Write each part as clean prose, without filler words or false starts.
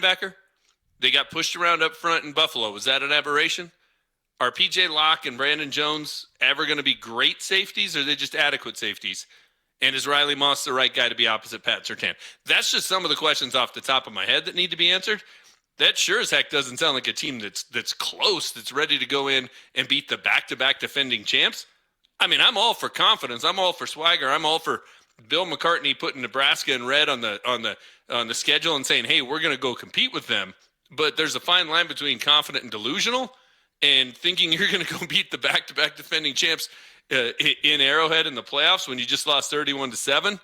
linebacker? They got pushed around up front in Buffalo. Was that an aberration? Are P.J. Locke and Brandon Jones ever going to be great safeties, or are they just adequate safeties? And is Riley Moss the right guy to be opposite Pat Surtain? That's just some of the questions off the top of my head that need to be answered. That sure as heck doesn't sound like a team that's close, that's ready to go in and beat the back-to-back defending champs. I mean, I'm all for confidence. I'm all for swagger. I'm all for Bill McCartney putting Nebraska in red on the schedule and saying, hey, we're going to go compete with them. But there's a fine line between confident and delusional, and thinking you're going to go beat the back-to-back defending champs in Arrowhead in the playoffs when you just lost 31-7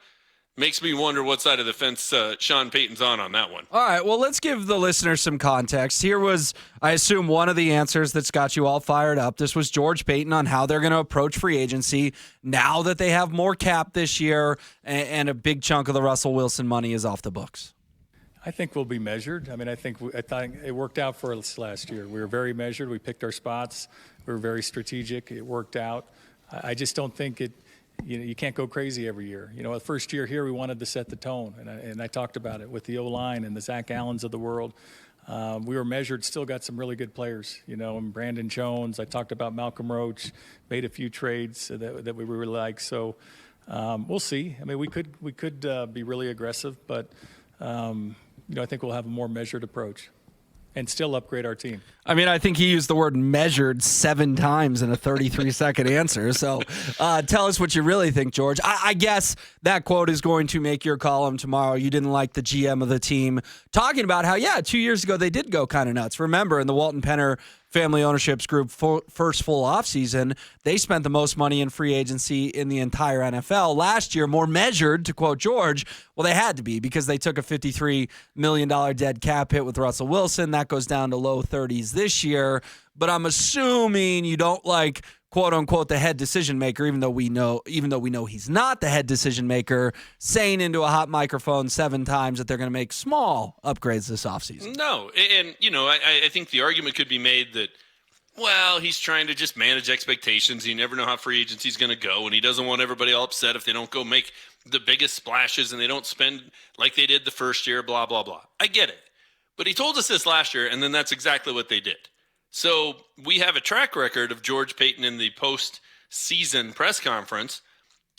makes me wonder what side of the fence Sean Payton's on that one. All right, well, let's give the listeners some context. Here was, I assume, one of the answers that's got you all fired up. This was George Payton on how they're going to approach free agency now that they have more cap this year and a big chunk of the Russell Wilson money is off the books. I think we'll be measured. I mean, I thought it worked out for us last year. We were very measured. We picked our spots. We were very strategic. It worked out. I just don't think you can't go crazy every year. The first year here, we wanted to set the tone, and I talked about it with the O-line and the Zach Allens of the world. We were measured, still got some really good players, and Brandon Jones. I talked about Malcolm Roach, made a few trades that we really like. So we'll see. I mean, we could be really aggressive, but I think we'll have a more measured approach and still upgrade our team. I mean, I think he used the word measured 7 times in a 33-second answer. So tell us what you really think, George. I guess that quote is going to make your column tomorrow. You didn't like the GM of the team talking about how, 2 years ago they did go kind of nuts. Remember, in the Walton Penner Family Ownerships Group first full offseason, they spent the most money in free agency in the entire NFL. Last year, more measured, to quote George, well, they had to be because they took a $53 million dead cap hit with Russell Wilson. That goes down to low 30s this year. But I'm assuming you don't like, quote unquote, the head decision maker, even though we know he's not the head decision maker, saying into a hot microphone 7 times that they're going to make small upgrades this offseason. No, and I think the argument could be made that, well, he's trying to just manage expectations. You never know how free agency's going to go, and he doesn't want everybody all upset if they don't go make the biggest splashes and they don't spend like they did the first year, blah, blah, blah. I get it. But he told us this last year, and then that's exactly what they did. So we have a track record of George Payton in the post-season press conference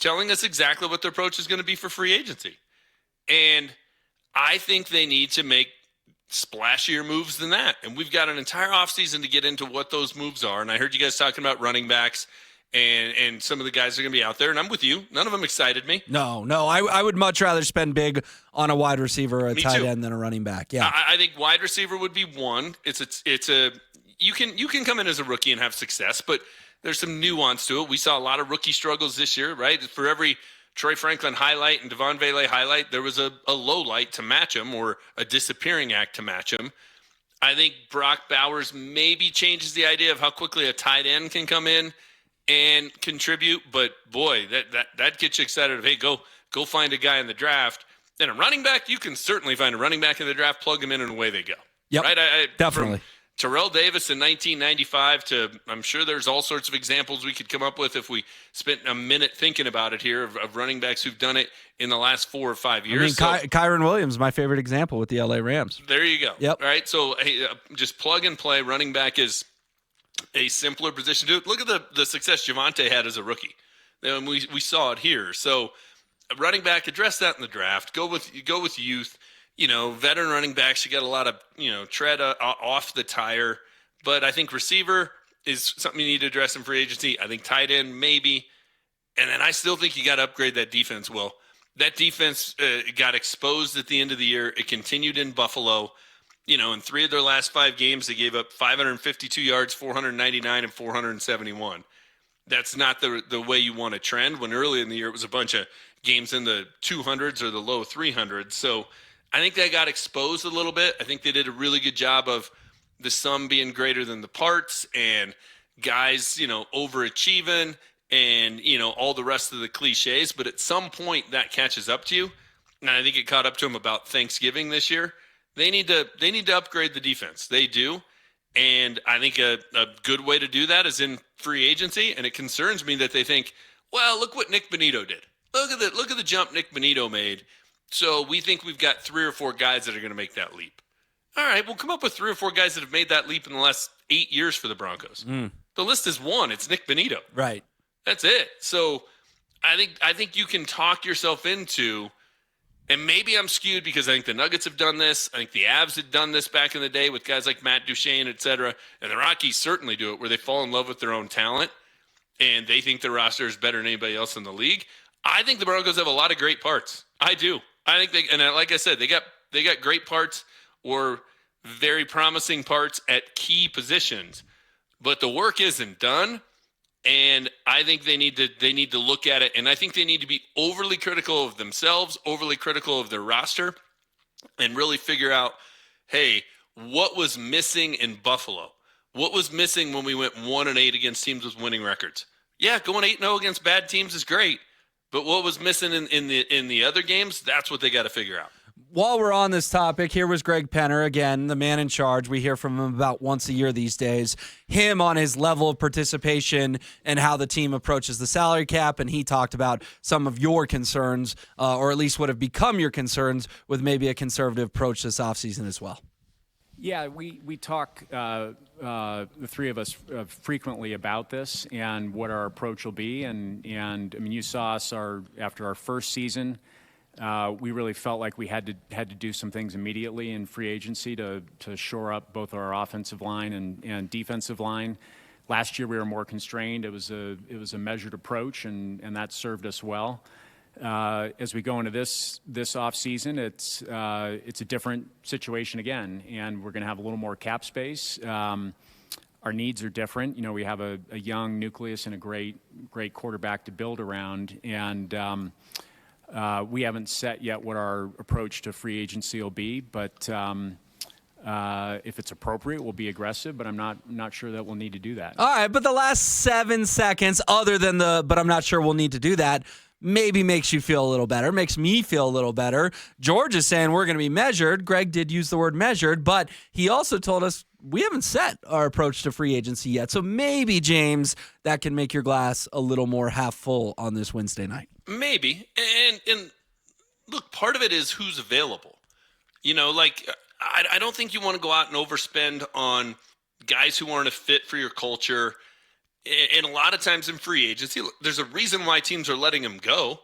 telling us exactly what their approach is going to be for free agency. And I think they need to make splashier moves than that. And we've got an entire offseason to get into what those moves are. And I heard you guys talking about running backs and some of the guys are going to be out there. And I'm with you. None of them excited me. No. I would much rather spend big on a wide receiver or a tight end than a running back. Yeah, I think wide receiver would be one. You can come in as a rookie and have success, but there's some nuance to it. We saw a lot of rookie struggles this year, right? For every Troy Franklin highlight and Devon Vele highlight, there was a low light to match him or a disappearing act to match him. I think Brock Bowers maybe changes the idea of how quickly a tight end can come in and contribute, but boy, that gets you excited of, hey, go find a guy in the draft. And a running back, you can certainly find a running back in the draft, plug them in, and away they go. Yep, right? Definitely. Terrell Davis in 1995 to, I'm sure there's all sorts of examples we could come up with if we spent a minute thinking about it here of running backs who've done it in the last 4 or 5 years. Kyron Williams, my favorite example with the LA Rams. There you go. Yep. All right, so just plug and play. Running back is a simpler position to do. Look at the success Javonte had as a rookie. And we saw it here. So running back, address that in the draft. Go with youth. Veteran running backs, you got a lot of, tread off the tire. But I think receiver is something you need to address in free agency. I think tight end, maybe. And then I still think you got to upgrade that defense, Will. That defense got exposed at the end of the year. It continued in Buffalo. In 3 of their last 5 games, they gave up 552 yards, 499, and 471. That's not the way you want to trend when early in the year it was a bunch of games in the 200s or the low 300s. So I think they got exposed a little bit. I think they did a really good job of the sum being greater than the parts and guys, overachieving and, all the rest of the cliches. But at some point that catches up to you. And I think it caught up to them about Thanksgiving this year. They need to upgrade the defense. They do. And I think a good way to do that is in free agency. And it concerns me that they think, well, look what Nick Bonito did. Look at the jump Nick Bonito made. So we think we've got 3 or 4 guys that are going to make that leap. All right, we'll come up with 3 or 4 guys that have made that leap in the last 8 years for the Broncos. The list is 1. It's Nick Bonito. Right. That's it. So I think you can talk yourself into, and maybe I'm skewed because I think the Nuggets have done this. I think the Avs had done this back in the day with guys like Matt Duchene, et cetera. And the Rockies certainly do it where they fall in love with their own talent and they think their roster is better than anybody else in the league. I think the Broncos have a lot of great parts. I do. I think they, and like I said, they got great parts or very promising parts at key positions, but the work isn't done. And I think they need to look at it, and I think they need to be overly critical of themselves, overly critical of their roster, and really figure out, hey, what was missing in Buffalo? What was missing when we went 1-8 against teams with winning records? Yeah, going 8-0 against bad teams is great, but what was missing in the other games? That's what they got to figure out. While we're on this topic, here was Greg Penner, again, the man in charge. We hear from him about once a year these days. Him on his level of participation and how the team approaches the salary cap, and he talked about some of your concerns, or at least what have become your concerns with maybe a conservative approach this offseason as well. Yeah, we talk, the three of us, frequently about this and what our approach will be. And I mean, you saw us after our first season. We really felt like we had to do some things immediately in free agency to shore up both our offensive line and defensive line. Last year we were more constrained. It was a measured approach, and that served us well. As we go into this off season, it's a different situation again, and we're going to have a little more cap space. Our needs are different. You know, we have a young nucleus and a great quarterback to build around, and we haven't set yet what our approach to free agency will be, but if it's appropriate, we'll be aggressive, but I'm not sure that we'll need to do that. All right, but the last 7 seconds, other than but I'm not sure we'll need to do that, maybe makes you feel a little better, makes me feel a little better. George is saying we're going to be measured. Greg did use the word measured, but he also told us we haven't set our approach to free agency yet. So maybe, James, that can make your glass a little more half full on this Wednesday night. Maybe. And look, part of it is who's available. You know, like, I don't think you want to go out and overspend on guys who aren't a fit for your culture. And a lot of times in free agency, there's a reason why teams are letting them go.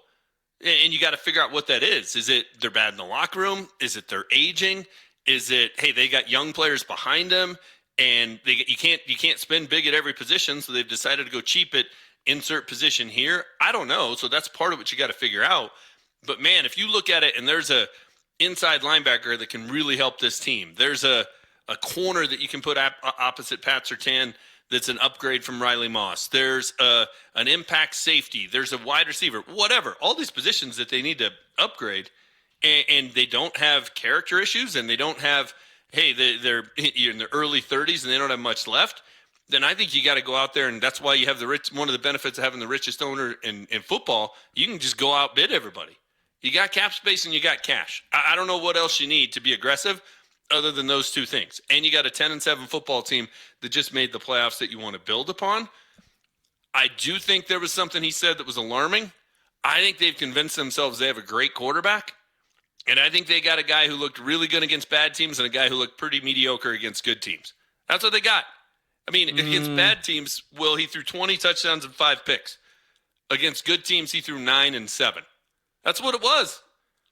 And you got to figure out what that is. Is it they're bad in the locker room? Is it they're aging? Is it, hey, they got young players behind them and you can't spend big at every position, so they've decided to go cheap at insert position here? I don't know. So that's part of what you got to figure out. But man, if you look at it and there's a inside linebacker that can really help this team, there's a corner that you can put opposite Pat Surtain that's an upgrade from Riley Moss. There's an impact safety. There's a wide receiver, whatever. All these positions that they need to upgrade, and they don't have character issues, and they don't have, hey, they're in their early 30s and they don't have much left, then I think you got to go out there, and that's why you have one of the benefits of having the richest owner in football. You can just go outbid everybody. You got cap space and you got cash. I don't know what else you need to be aggressive other than those two things. And you got a 10-7 football team that just made the playoffs that you want to build upon. I do think there was something he said that was alarming. I think they've convinced themselves they have a great quarterback. And I think they got a guy who looked really good against bad teams and a guy who looked pretty mediocre against good teams. That's what they got. I mean, against bad teams, he threw 20 touchdowns and 5 picks. Against good teams, he threw 9 and 7. That's what it was.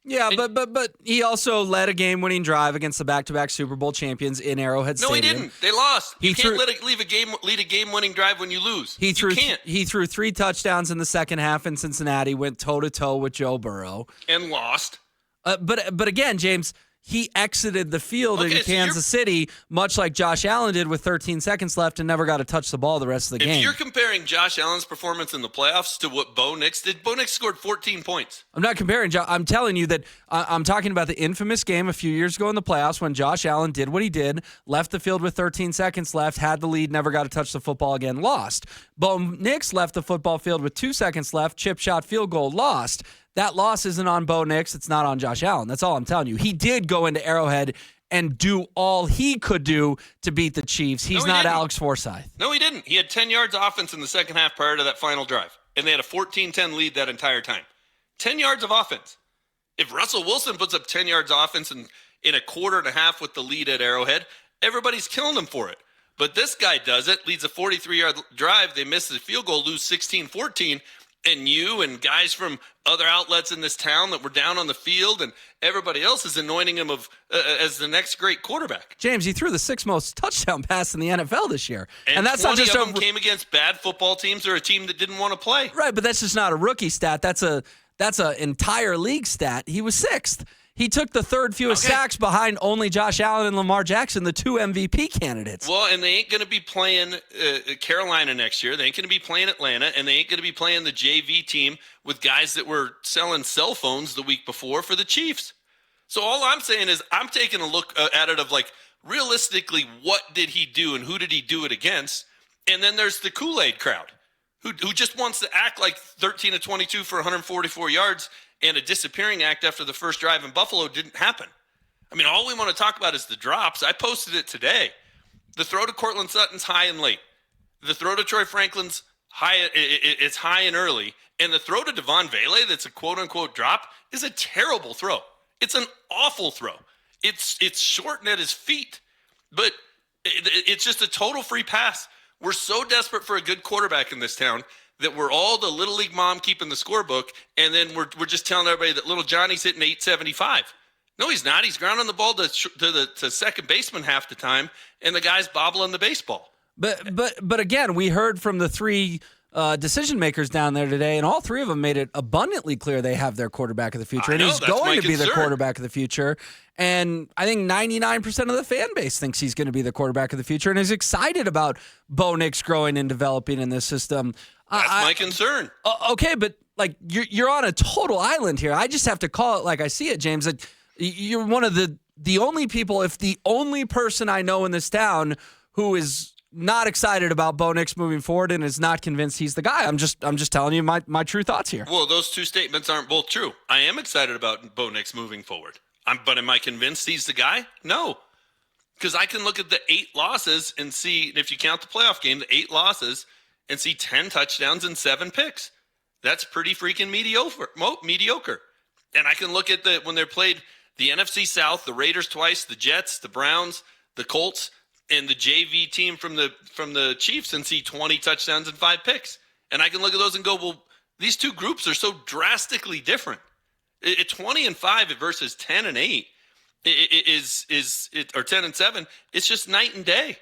Yeah, but he also led a game-winning drive against the back-to-back Super Bowl champions in Arrowhead Stadium. No, he didn't. They lost. You can't lead a game-winning drive when you lose. You can't. He threw 3 touchdowns in the second half in Cincinnati, went toe-to-toe with Joe Burrow. And lost. But again, James, he exited the field in Kansas City, much like Josh Allen did with 13 seconds left and never got to touch the ball the rest of the game. If you're comparing Josh Allen's performance in the playoffs to what Bo Nix did, Bo Nix scored 14 points. I'm not comparing. I'm telling you that I'm talking about the infamous game a few years ago in the playoffs when Josh Allen did what he did, left the field with 13 seconds left, had the lead, never got to touch the football again, lost. Bo Nix left the football field with 2 seconds left, chip shot, field goal, lost. That loss isn't on Bo Nix. It's not on Josh Allen. That's all I'm telling you. He did go into Arrowhead and do all he could do to beat the Chiefs. He's not Alex Forsyth. No, he didn't. He had 10 yards of offense in the second half prior to that final drive, and they had a 14-10 lead that entire time. 10 yards of offense. If Russell Wilson puts up 10 yards of offense and in a quarter and a half with the lead at Arrowhead, everybody's killing him for it. But this guy does it, leads a 43-yard drive. They miss the field goal, lose 16-14. And you and guys from other outlets in this town that were down on the field and everybody else is anointing him as the next great quarterback. James, he threw the 6th most touchdown pass in the NFL this year. And that's 20 not just of them came against bad football teams or a team that didn't want to play. Right, but that's just not a rookie stat. That's a entire league stat. He was 6th. He took the 3rd fewest sacks behind only Josh Allen and Lamar Jackson, the 2 MVP candidates. Well, and they ain't going to be playing Carolina next year. They ain't going to be playing Atlanta, and they ain't going to be playing the JV team with guys that were selling cell phones the week before for the Chiefs. So all I'm saying is I'm taking a look at it of like, realistically, what did he do and who did he do it against? And then there's the Kool-Aid crowd who just wants to act like 13 of 22 for 144 yards and a disappearing act after the first drive in Buffalo didn't happen. I mean, all we want to talk about is the drops. I posted it today. The throw to Cortland Sutton's high and late. The throw to Troy Franklin's high. It's high and early. And the throw to Devon Vele that's a quote-unquote drop is a terrible throw. It's an awful throw. It's short and at his feet. But it's just a total free pass. We're so desperate for a good quarterback in this town that we're all the Little League mom keeping the scorebook, and then we're just telling everybody that little Johnny's hitting 875. No, he's not. He's grounding the ball to second baseman half the time, and the guy's bobbling the baseball. But again, we heard from the 3 decision makers down there today, and all 3 of them made it abundantly clear they have their quarterback of the future, and he's going to be their quarterback of the future. And I think 99% of the fan base thinks he's going to be the quarterback of the future and is excited about Bo Nix growing and developing in this system. That's my concern. Okay, but like you're on a total island here. I just have to call it like I see it, James. That you're one of the only people, if the only person I know in this town who is not excited about Bo Nix moving forward and is not convinced he's the guy. I'm just telling you my true thoughts here. Well, those 2 statements aren't both true. I am excited about Bo Nix moving forward. But am I convinced he's the guy? No. Because I can look at the 8 losses and see, if you count the playoff game, the 8 losses, and see 10 touchdowns and 7 picks. That's pretty freaking mediocre. And I can look at when they played the NFC South, the Raiders twice, the Jets, the Browns, the Colts, and the JV team from the Chiefs and see 20 touchdowns and 5 picks. And I can look at those and go, well, these 2 groups are so drastically different. 20 and 5 versus 10 and 8 or 10 and 7. It's just night and day.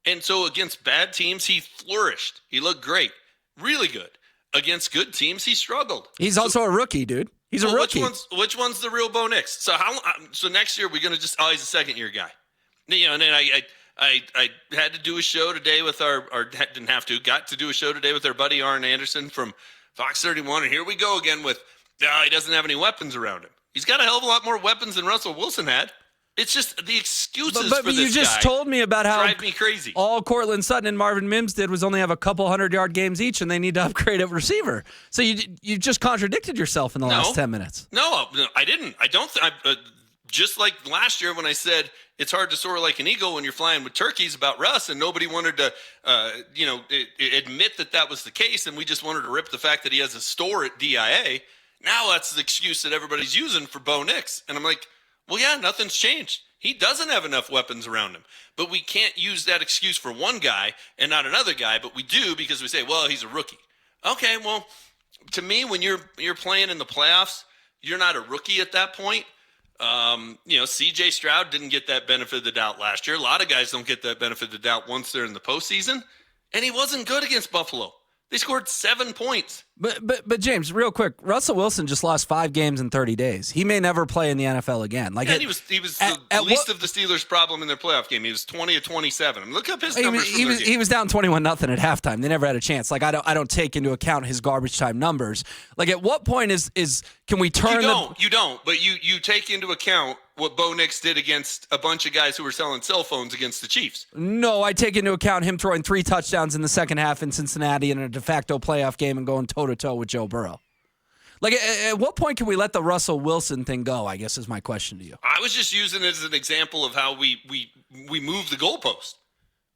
And so against bad teams, he flourished. He looked great, really good. Against good teams, he struggled. He's also a rookie, dude. He's a rookie. Which one's the real Bo Nix? So next year we're gonna he's a second year guy. And then I had to do a show today with got to do a show today with our buddy Arn Anderson from Fox 31, and here we go again with he doesn't have any weapons around him. He's got a hell of a lot more weapons than Russell Wilson had. It's just the excuses for this you just told me about how drive me crazy. All Cortland Sutton and Marvin Mims did was only have a couple 100-yard games each, and they need to upgrade at receiver. So you just contradicted yourself in the last 10 minutes. No, I didn't. I don't. Just like last year when I said it's hard to soar like an eagle when you're flying with turkeys about Russ, and nobody wanted to, admit that was the case, and we just wanted to rip the fact that he has a store at DIA. Now that's the excuse that everybody's using for Bo Nix, and I'm like, well, yeah, nothing's changed. He doesn't have enough weapons around him, but we can't use that excuse for one guy and not another guy, but we do because we say, well, he's a rookie. Okay, well, to me, when you're playing in the playoffs, you're not a rookie at that point. C.J. Stroud didn't get that benefit of the doubt last year. A lot of guys don't get that benefit of the doubt once they're in the postseason, and he wasn't good against Buffalo. They scored 7 points. But James, real quick, Russell Wilson just lost 5 games in 30 days. He may never play in the NFL again. He was the least of the Steelers' problem in their playoff game. He was 20 of 27. I mean, look up his numbers. He was down 21-0 at halftime. They never had a chance. Like I don't take into account his garbage time numbers. Like at what point is can we turn? You don't. But you take into account what Bo Nix did against a bunch of guys who were selling cell phones against the Chiefs. No, I take into account him throwing 3 touchdowns in the second half in Cincinnati in a de facto playoff game and going toe-to-toe with Joe Burrow. Like, at what point can we let the Russell Wilson thing go, I guess is my question to you. I was just using it as an example of how we move the goalpost.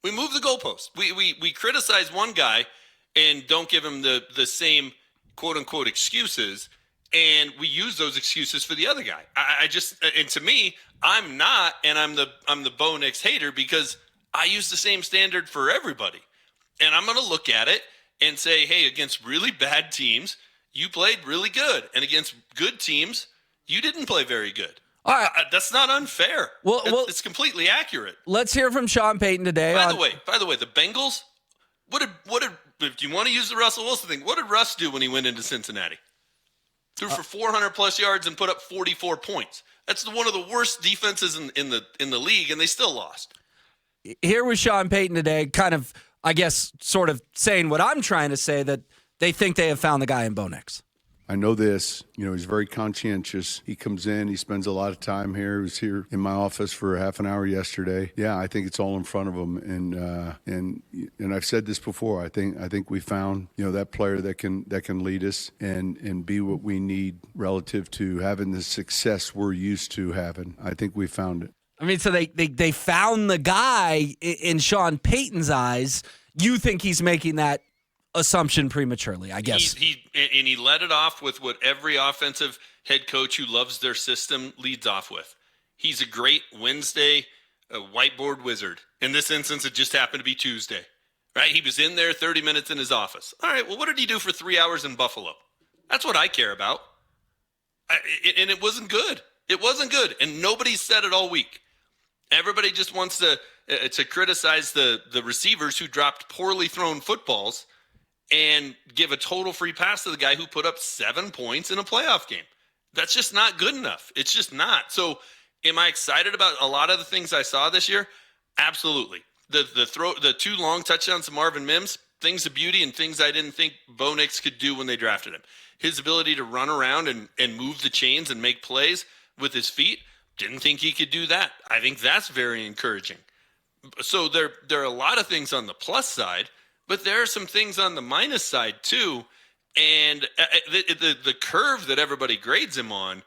We move the goalpost. We criticize one guy and don't give him the same quote-unquote excuses, and we use those excuses for the other guy. And to me, I'm not, and I'm the Bo Nix hater because I use the same standard for everybody. And I'm going to look at it and say, hey, against really bad teams, you played really good. And against good teams, you didn't play very good. All right. That's not unfair. Well, it's completely accurate. Let's hear from Sean Payton today. By the way, the Bengals, what did if you want to use the Russell Wilson thing, what did Russ do when he went into Cincinnati? Threw for 400 plus yards and put up 44 points. That's one of the worst defenses in the league, and they still lost. Here was Sean Payton today, kind of, I guess, sort of saying what I'm trying to say, that they think they have found the guy in Bo Nix. I know this, he's very conscientious. He comes in, he spends a lot of time here. He was here in my office for half an hour yesterday. Yeah, I think it's all in front of him. And I've said this before. I think we found, that player that can lead us and be what we need relative to having the success we're used to having. I think we found it. I mean, so they found the guy in Sean Payton's eyes. You think he's making that assumption prematurely, I guess. He led it off with what every offensive head coach who loves their system leads off with. He's a great Wednesday whiteboard wizard. In this instance, it just happened to be Tuesday, right? He was in there 30 minutes in his office. All right, well, what did he do for 3 hours in Buffalo? That's what I care about. And it wasn't good. It wasn't good, and nobody said it all week. Everybody just wants to criticize the receivers who dropped poorly thrown footballs and give a total free pass to the guy who put up 7 points in a playoff game. That's just not good enough. It's just not. So am I excited about a lot of the things I saw this year? Absolutely. The 2 long touchdowns to Marvin Mims, things of beauty and things I didn't think Bo Nix could do when they drafted him. His ability to run around and move the chains and make plays with his feet, didn't think he could do that. I think that's very encouraging. So there are a lot of things on the plus side, but there are some things on the minus side too. And the curve that everybody grades him on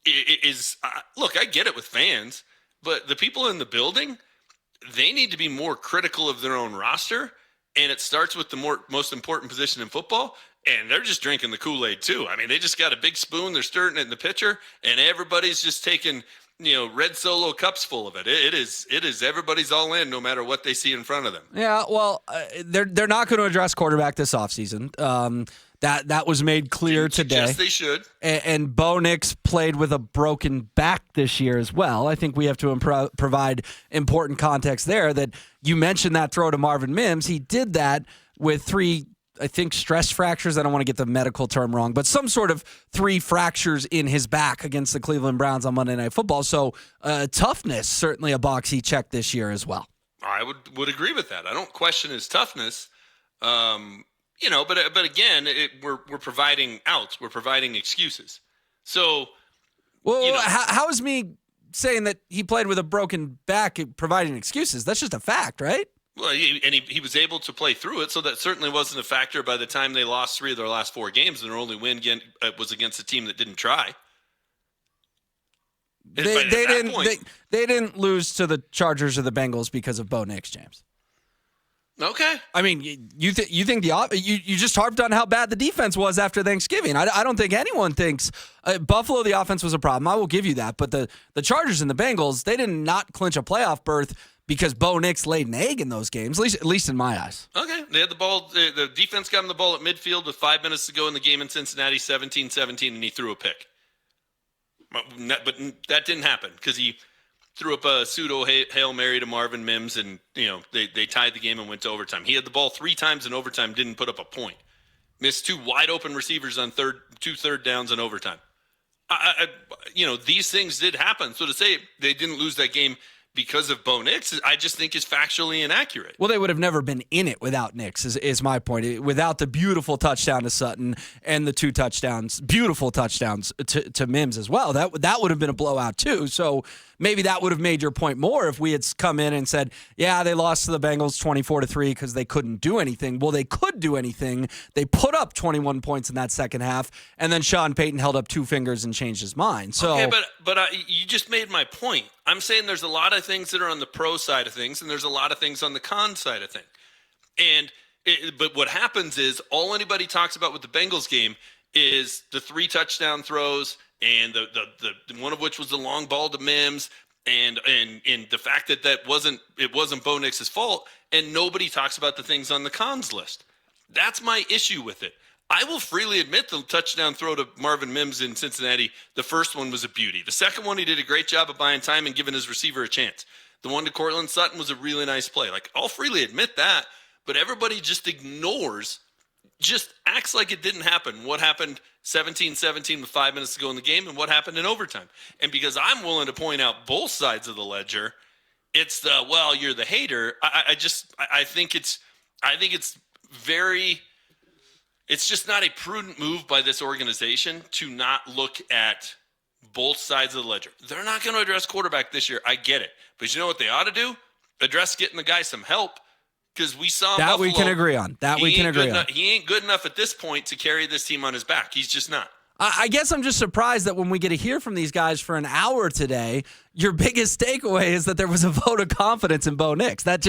is look, I get it with fans, but the people in the building, they need to be more critical of their own roster. And it starts with the most important position in football. And they're just drinking the Kool-Aid too. I mean, they just got a big spoon. They're stirring it in the pitcher, and everybody's just taking, red Solo cups full of it. It is everybody's all in, no matter what they see in front of them. Yeah, well, they're not going to address quarterback this offseason. That was made clear today. Yes, they should. And Bo Nix played with a broken back this year as well. I think we have to provide important context there. That you mentioned that throw to Marvin Mims. He did that with 3, I think, stress fractures. I don't want to get the medical term wrong, but some sort of 3 fractures in his back against the Cleveland Browns on Monday Night Football. So toughness, certainly a box he checked this year as well. I would agree with that. I don't question his toughness. But again, we're providing outs. We're providing excuses. So, how is me saying that he played with a broken back providing excuses? That's just a fact, right? Well, he was able to play through it, so that certainly wasn't a factor by the time they lost 3 of their last 4 games, and their only win was against a team that didn't try. They didn't lose to the Chargers or the Bengals because of Bo Nix, James. Okay. I mean, you think you just harped on how bad the defense was after Thanksgiving. I don't think anyone thinks Buffalo, the offense was a problem. I will give you that. But the Chargers and the Bengals, they did not clinch a playoff berth because Bo Nix laid an egg in those games, at least in my eyes. Okay. They had the ball. The defense got him the ball at midfield with 5 minutes to go in the game in Cincinnati, 17-17, and he threw a pick. But that didn't happen because he threw up a pseudo Hail Mary to Marvin Mims, and they tied the game and went to overtime. He had the ball 3 times in overtime, didn't put up a point. Missed 2 wide open receivers on 2 third downs in overtime. These things did happen. So to say they didn't lose that game because of Bo Nix, I just think is factually inaccurate. Well, they would have never been in it without Nix, is my point. Without the beautiful touchdown to Sutton and the 2 beautiful touchdowns to Mims as well. That would have been a blowout too. So maybe that would have made your point more if we had come in and said, yeah, they lost to the Bengals 24-3 because they couldn't do anything. Well, they could do anything. They put up 21 points in that second half, and then Sean Payton held up 2 fingers and changed his mind. So, okay, but you just made my point. I'm saying there's a lot of things that are on the pro side of things, and there's a lot of things on the con side of things. But what happens is all anybody talks about with the Bengals game is the 3 touchdown throws and the one of which was the long ball to Mims, and the fact that it wasn't Bo Nix's fault, and nobody talks about the things on the cons list. That's my issue with it. I will freely admit the touchdown throw to Marvin Mims in Cincinnati, the first one was a beauty. The second one, he did a great job of buying time and giving his receiver a chance. The one to Cortland Sutton was a really nice play. Like, I'll freely admit that, but everybody just ignores, just acts like it didn't happen. What happened 17-17 with 5 minutes to go in the game, and what happened in overtime. And because I'm willing to point out both sides of the ledger, it's the, well, you're the hater. I think it's just not a prudent move by this organization to not look at both sides of the ledger. They're not going to address quarterback this year. I get it. But you know what they ought to do? Address getting the guy some help, because we saw that Buffalo, we can agree on. He ain't good enough at this point to carry this team on his back. He's just not. I guess I'm just surprised that when we get to hear from these guys for an hour today, your biggest takeaway is that there was a vote of confidence in Bo Nix. That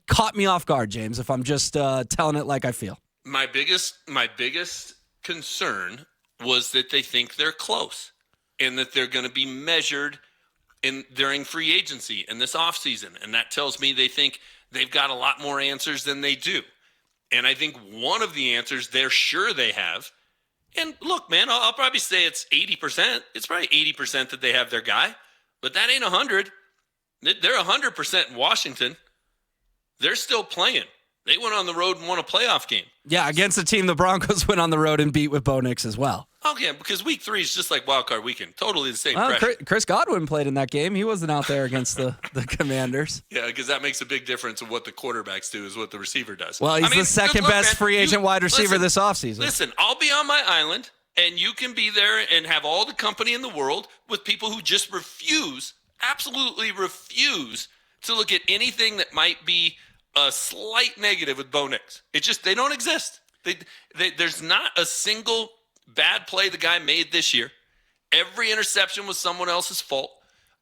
caught me off guard, James, if I'm just telling it like I feel. My biggest concern was that they think they're close and that they're going to be measured during free agency in this offseason. And that tells me they think they've got a lot more answers than they do. And I think one of the answers they're sure they have, and look, man, I'll probably say it's 80%. It's probably 80% that they have their guy, but that ain't 100. They're 100% in Washington. They're still playing. They went on the road and won a playoff game. Yeah, against a team the Broncos went on the road and beat with Bo Nix as well. Okay, because week 3 is just like wild card weekend. Totally the same pressure. Chris Godwin played in that game. He wasn't out there against the Commanders. Yeah, because that makes a big difference of what the quarterbacks do is what the receiver does. Well, he's the second best free agent wide receiver this offseason. Listen, I'll be on my island, and you can be there and have all the company in the world with people who just absolutely refuse to look at anything that might be a slight negative with Bo Nix. They don't exist. There's not a single bad play the guy made this year. Every interception was someone else's fault.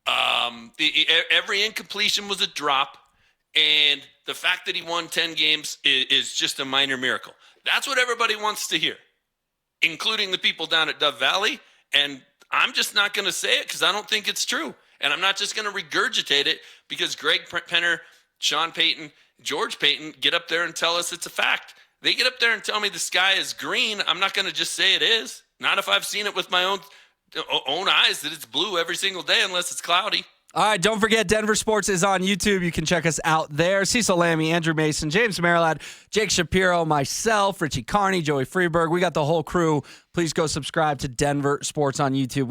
Every incompletion was a drop. And the fact that he won 10 games is just a minor miracle. That's what everybody wants to hear, including the people down at Dove Valley. And I'm just not going to say it because I don't think it's true. And I'm not just going to regurgitate it because Greg Penner, Sean Payton, George Payton get up there and tell us it's a fact. They get up there and tell me the sky is green. I'm not going to just say it is. Not if I've seen it with my own eyes that it's blue every single day unless it's cloudy. All right, don't forget Denver Sports is on YouTube. You can check us out there. Cecil Lammy, Andrew Mason, James Marilad, Jake Shapiro, myself, Richie Carney, Joey Freeberg. We got the whole crew. Please go subscribe to Denver Sports on YouTube.